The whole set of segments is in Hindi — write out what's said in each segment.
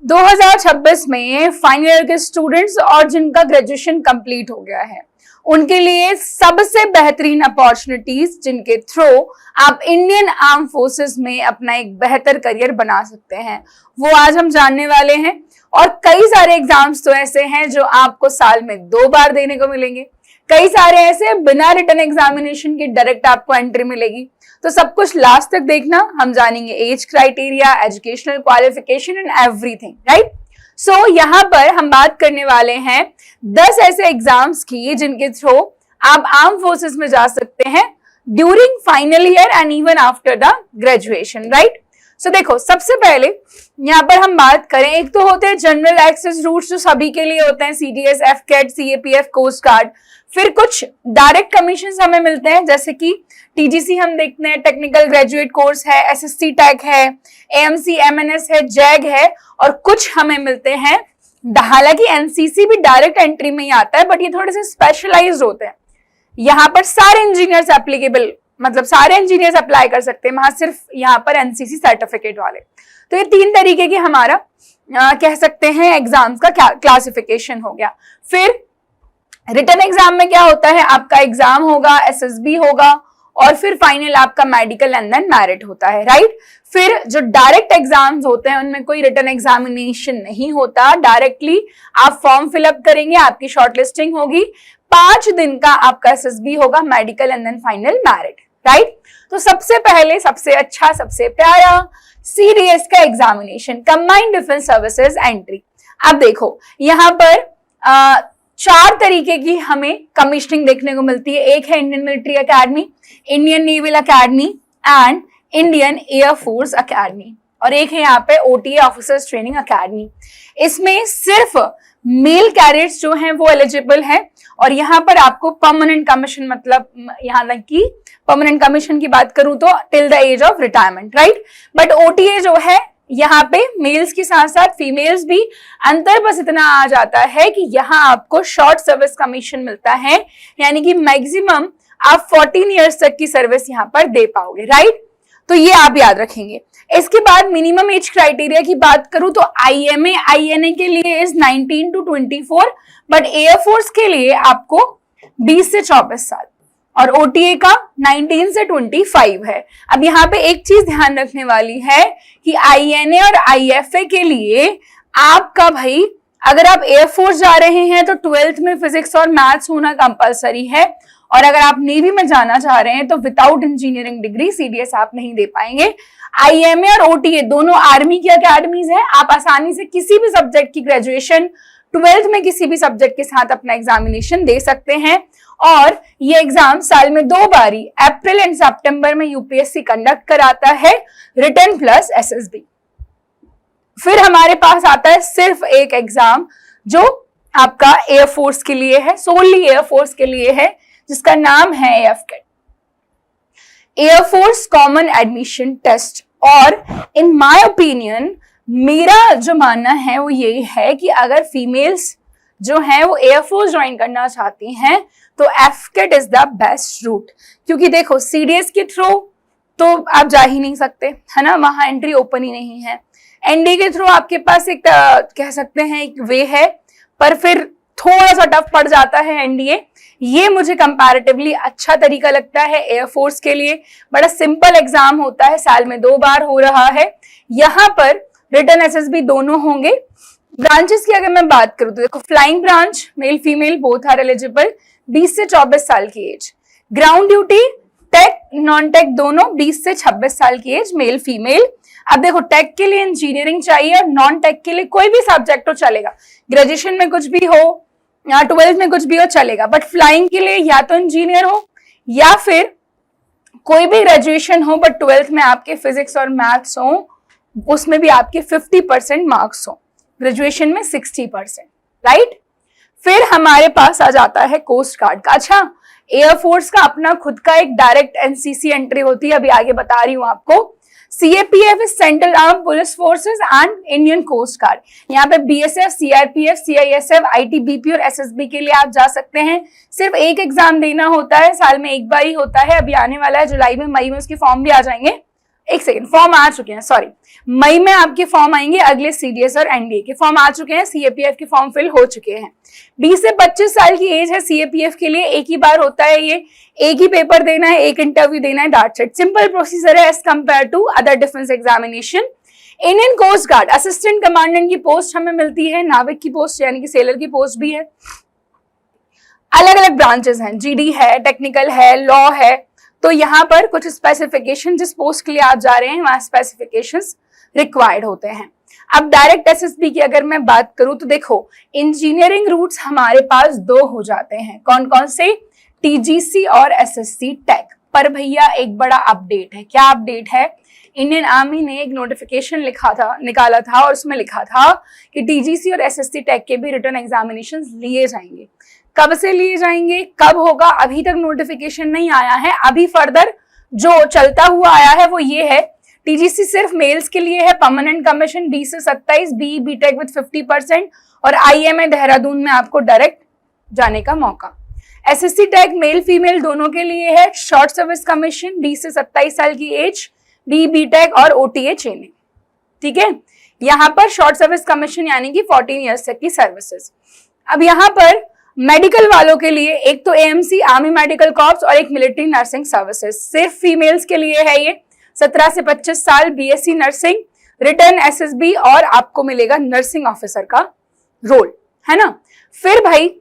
2026 में फाइनल ईयर के स्टूडेंट्स और जिनका ग्रेजुएशन कंप्लीट हो गया है उनके लिए सबसे बेहतरीन अपॉर्चुनिटीज जिनके थ्रू आप इंडियन आर्म फोर्सेस में अपना एक बेहतर करियर बना सकते हैं वो आज हम जानने वाले हैं। और कई सारे एग्जाम्स तो ऐसे हैं जो आपको साल में 2 बार देने को मिलेंगे, कई सारे ऐसे बिना रिटन एग्जामिनेशन के डायरेक्ट आपको एंट्री मिलेगी। तो सब कुछ लास्ट तक देखना, हम जानेंगे age criteria, educational qualification and everything, right. So यहाँ पर हम बात करने वाले हैं 10 ऐसे एग्जाम्स की जिनके थ्रू आप आर्म फोर्सेस में जा सकते हैं during final year and even after the graduation, right. So देखो, सबसे पहले यहाँ पर हम बात करें, एक तो होते हैं जनरल एक्सेस रूट्स जो सभी के लिए होते हैं, CDS, AFCAT, CAPF, coast guard. फिर कुछ डायरेक्ट कमीशन हमें मिलते हैं जैसे कि टीजीसी हम देखते हैं, टेक्निकल ग्रेजुएट कोर्स है, एसएससी टेक है, एएमसी, एमएनएस है, जैग है, और कुछ हमें मिलते हैं, हालांकि एनसीसी भी डायरेक्ट एंट्री में ही आता है बट ये थोड़े से स्पेशलाइज्ड होते हैं। यहाँ पर सारे इंजीनियर्स एप्लीकेबल, मतलब सारे इंजीनियर्स अप्लाई कर सकते हैं, वहां सिर्फ यहाँ पर एनसीसी सर्टिफिकेट वाले। तो ये 3 तरीके की हमारा कह सकते हैं एग्जाम्स का क्लासिफिकेशन हो गया। फिर रिटन एग्जाम में क्या होता है, आपका एग्जाम होगा, एसएसबी होगा, और फिर फाइनल आपका मेडिकल एंड देन मेरिट होता है, राइट। फिर जो डायरेक्ट एग्जाम्स होते हैं उनमें कोई रिटन एग्जामिनेशन नहीं होता, डायरेक्टली आप फॉर्म फिलअप करेंगे, आपकी शॉर्टलिस्टिंग होगी, 5 दिन का आपका एसएसबी होगा, medical and then final merit, right. तो सबसे पहले, सबसे अच्छा, सबसे प्यारा सीडीएस का examination, combined defence services entry. अब देखो यहाँ पर 4 तरीके की हमें कमीशनिंग देखने को मिलती है। एक है Indian military academy, Indian naval academy and Indian air force academy, और एक है यहाँ पे ओटीए ऑफिसर्स ट्रेनिंग एकेडमी। इसमें सिर्फ मेल कैडेट्स जो हैं वो एलिजिबल हैं, और यहाँ पर आपको परमानेंट कमीशन, मतलब यहाँ तक कि परमानेंट कमीशन की बात करूं तो till the age of retirement, right. But OTA जो है यहाँ पे मेल्स के साथ साथ फीमेल्स भी, अंतर बस इतना आ जाता है कि यहाँ आपको शॉर्ट सर्विस कमीशन मिलता है, यानी कि मैक्सिमम आप 14 इयर्स तक की सर्विस यहाँ पर दे पाओगे, राइट। तो ये आप याद रखेंगे। इसके बाद मिनिमम एज क्राइटेरिया की बात करूं तो आईएमए, आईएनए के लिए इज 19 to 24, बट एयरफोर्स के लिए आपको 20 से 24 साल, और ओटीए का 19 से 25 है। अब यहाँ पे एक चीज ध्यान रखने वाली है कि आईएनए और आईएफए के लिए आपका भाई, अगर आप एयरफोर्स जा रहे हैं तो 12th में फिजिक्स और मैथ्स होना कंपलसरी है, और अगर आप नेवी में जाना चाह रहे हैं तो विदाउट इंजीनियरिंग डिग्री सीडीएस आप नहीं दे पाएंगे। आईएमए और ओटीए दोनों आर्मी की अकेडमीज हैं, आप आसानी से किसी भी सब्जेक्ट की ग्रेजुएशन 12th में किसी भी सब्जेक्ट के साथ अपना एग्जामिनेशन दे सकते हैं, और ये एग्जाम साल में 2 बारी, अप्रैल एंड सितंबर में यूपीएससी कंडक्ट कराता है, रिटन प्लस एसएसबी। फिर हमारे पास आता है सिर्फ एक एग्जाम जो आपका एयरफोर्स के लिए है, सोनली एयरफोर्स के लिए है, जिसका नाम है एफकेट, एयरफोर्स कॉमन एडमिशन टेस्ट। और इन माय ओपिनियन, मेरा जो मानना है वो यही है कि अगर फीमेल्स जो हैं वो एयरफोर्स ज्वाइन करना चाहती हैं तो एफकेट इज द बेस्ट रूट, क्योंकि देखो सीडीएस के थ्रू तो आप जा ही नहीं सकते, है ना, वहां एंट्री ओपन ही नहीं है। एनडी के थ्रू आपके पास एक कह सकते हैं एक वे है, पर फिर थोड़ा सा टफ पड़ जाता है एनडीए। ये मुझे कंपैरेटिवली अच्छा तरीका लगता है एयरफोर्स के लिए, बड़ा सिंपल एग्जाम होता है, साल में 2 बार हो रहा है। यहाँ पर रिटन एसएसबी दोनों होंगे। ब्रांचेस की अगर मैं बात करूं तो देखो, flying branch male female both are eligible, 20 से 24 साल की age. Ground duty tech non tech दोनों 20 से 26 साल की एज, मेल फीमेल। अब देखो, टेक के लिए इंजीनियरिंग चाहिए और नॉन टेक के लिए कोई भी सब्जेक्ट हो चलेगा, ग्रेजुएशन में कुछ भी हो या 12th में कुछ भी हो चलेगा, बट फ्लाइंग के लिए या तो इंजीनियर हो या फिर कोई भी ग्रेजुएशन हो बट 12th में आपके फिजिक्स और मैथ्स हो, उसमें भी आपके 50% मार्क्स हो, ग्रेजुएशन में 60%, राइट। फिर हमारे पास आ जाता है कोस्ट गार्ड का। अच्छा, एयरफोर्स का अपना खुद का एक डायरेक्ट एनसीसी एंट्री होती है, अभी आगे बता रही हूं आपको। CAPF is central arm police forces and Indian coast guard. यहाँ पे बीएसएफ, सीआरपीएफ, सीआईएसएफ, आईटीबीपी और एसएसबी के लिए आप जा सकते हैं। सिर्फ एक एग्जाम देना होता है, साल में 1 बार ही होता है, अभी आने वाला है जुलाई में, मई में उसके फॉर्म भी आ जाएंगे। एक सेकेंड, फॉर्म आ चुके हैं, सॉरी, मई में आपके फॉर्म आएंगे, अगले सीडीएस और एनडीए के फॉर्म आ चुके हैं, सीएपीएफ के फॉर्म फिल हो चुके हैं। 20 से 25 साल की एज है सीएपीएफ के लिए, एक ही बार होता है ये, एक ही पेपर देना है, एक इंटरव्यू देना है, दैट्स इट, सिंपल प्रोसीजर है as compare to other defence examination. Indian coast guard assistant commandant की पोस्ट हमें मिलती है, नाविक की पोस्ट यानी कि सेलर की पोस्ट भी है। अलग अलग ब्रांचेस हैं, जीडी है, टेक्निकल है, लॉ है, तो यहाँ पर कुछ स्पेसिफिकेशन, जिस पोस्ट के लिए आप जा रहे हैं वहां स्पेसिफिकेशंस रिक्वायर्ड होते हैं। अब डायरेक्ट एसएसबी की अगर मैं बात करूं तो देखो, इंजीनियरिंग रूट्स हमारे पास दो हो जाते हैं, कौन कौन से, टीजीसी और एसएससी टेक। पर भैया एक बड़ा अपडेट है, क्या अपडेट है, इंडियन आर्मी ने एक नोटिफिकेशन निकाला था और उसमें लिखा था कि टीजीसी और एसएससी टेक के भी रिटर्न एग्जामिनेशन लिए जाएंगे। कब से लिए जाएंगे, कब होगा, अभी तक नोटिफिकेशन नहीं आया है। अभी फर्दर जो चलता हुआ आया है वो ये है, टीजीसी सिर्फ मेल्स के लिए है, परमानेंट कमीशन 20 से 27, बी बीटेक विद 50% और आईएमए देहरादून में आपको डायरेक्ट जाने का मौका। एसएससी टेक मेल फीमेल दोनों के लिए है, शॉर्ट सर्विस कमीशन 20 से 27 साल की एज, बी बीटेक और ओटीए ट्रेनिंग, ठीक है। यहाँ पर शॉर्ट सर्विस कमीशन यानी कि 14 ईयर्स तक की सर्विसेज। अब यहाँ पर मेडिकल वालों के लिए एक तो एएमसी आर्मी मेडिकल कॉर्प्स और एक मिलिट्री नर्सिंग सर्विसेज, सिर्फ फीमेल्स के लिए है ये, 17 से 25 साल, बीएससी नर्सिंग, रिटर्न एसएसबी और आपको मिलेगा नर्सिंग ऑफिसर का रोल, है ना। फिर भाई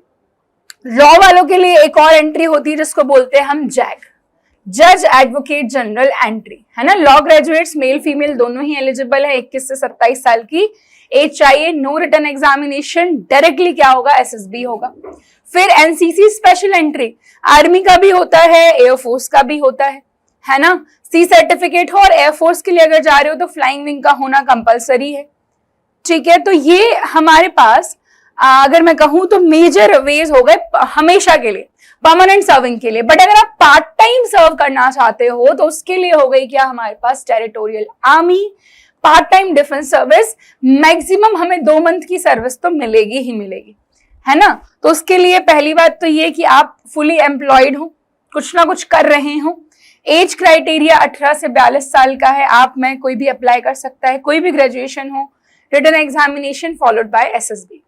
लॉ वालों के लिए एक और एंट्री होती है जिसको बोलते हैं हम जैग, जज एडवोकेट जनरल एंट्री, है ना। लॉ ग्रेजुएट्स मेल फीमेल दोनों ही एलिजिबल है, 21 से 27 साल की एज चाहिए, नो रिटर्न एग्जामिनेशन, डायरेक्टली क्या होगा, एसएसबी होगा। फिर एनसीसी स्पेशल एंट्री, आर्मी का भी होता है, एयरफोर्स का भी होता है ना। सी सर्टिफिकेट हो और एयरफोर्स के लिए अगर जा रहे हो तो फ्लाइंग विंग का होना कंपलसरी है, ठीक है। तो ये हमारे पास अगर मैं कहूं तो मेजर वेज हो गए हमेशा के लिए, परमानेंट सर्विंग के लिए। बट अगर आप पार्ट टाइम सर्व करना चाहते हो तो उसके लिए हो गई क्या हमारे पास territorial army, part time defence service, maximum हमें 2 मंथ की सर्विस तो मिलेगी ही मिलेगी, है ना। तो उसके लिए पहली बात तो ये कि आप फुली एम्प्लॉयड हो, कुछ ना कुछ कर रहे हो। एज क्राइटेरिया 18 से 42 साल का है, आप में कोई भी अप्लाई कर सकता है, कोई भी ग्रेजुएशन हो, written examination followed by SSB.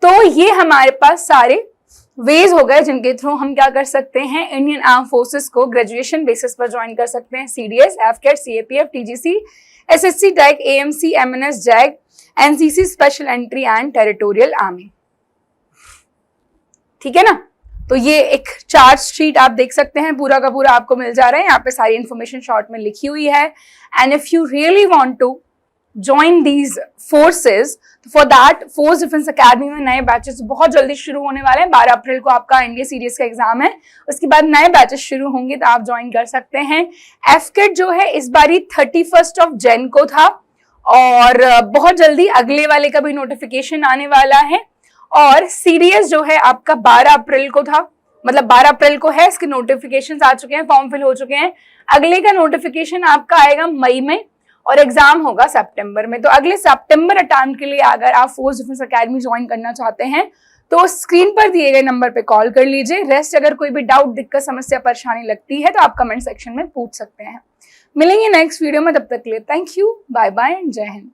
तो ये हमारे पास सारे वेज हो गए जिनके थ्रू हम क्या कर सकते हैं, इंडियन आर्म फोर्सेस को ग्रेजुएशन बेसिस पर ज्वाइन कर सकते हैं। CDS, AFCAT, CAPF, TGC, SSC tech, AMC, MNS, JAG, NCC special entry and territorial army, ठीक है ना। तो ये एक चार्ज शीट आप देख सकते हैं, पूरा का पूरा आपको मिल जा रहा है, यहाँ पे सारी इंफॉर्मेशन शॉर्ट में लिखी हुई है। And if you really want to join these forces, for that force defence academy में नए बैचेस बहुत जल्दी शुरू होने वाले हैं। 12 अप्रैल को आपका एनडीए सीरीज का एग्जाम है, उसके बाद नए बैचेस शुरू होंगे, तो आप ज्वाइन कर सकते हैं। एफकेट जो है इस बारी 31 जैन को था और बहुत जल्दी अगले वाले का भी नोटिफिकेशन आने वाला है। और सीडीएस जो है आपका 12 अप्रैल को था, मतलब 12 अप्रैल को है, इसके नोटिफिकेशंस आ चुके हैं, फॉर्म फिल हो चुके हैं। अगले का नोटिफिकेशन आपका आएगा मई में और एग्जाम होगा सितंबर में। तो अगले सितंबर अटेम्प्ट के लिए अगर आप फोर्स डिफेंस अकेडमी ज्वाइन करना चाहते हैं तो स्क्रीन पर दिए गए नंबर पे कॉल कर लीजिए। रेस्ट अगर कोई भी डाउट, दिक्कत, समस्या, परेशानी लगती है तो आप कमेंट सेक्शन में पूछ सकते हैं। मिलेंगे नेक्स्ट वीडियो में, तब तक के लिए thank you, bye bye and जय हिंद।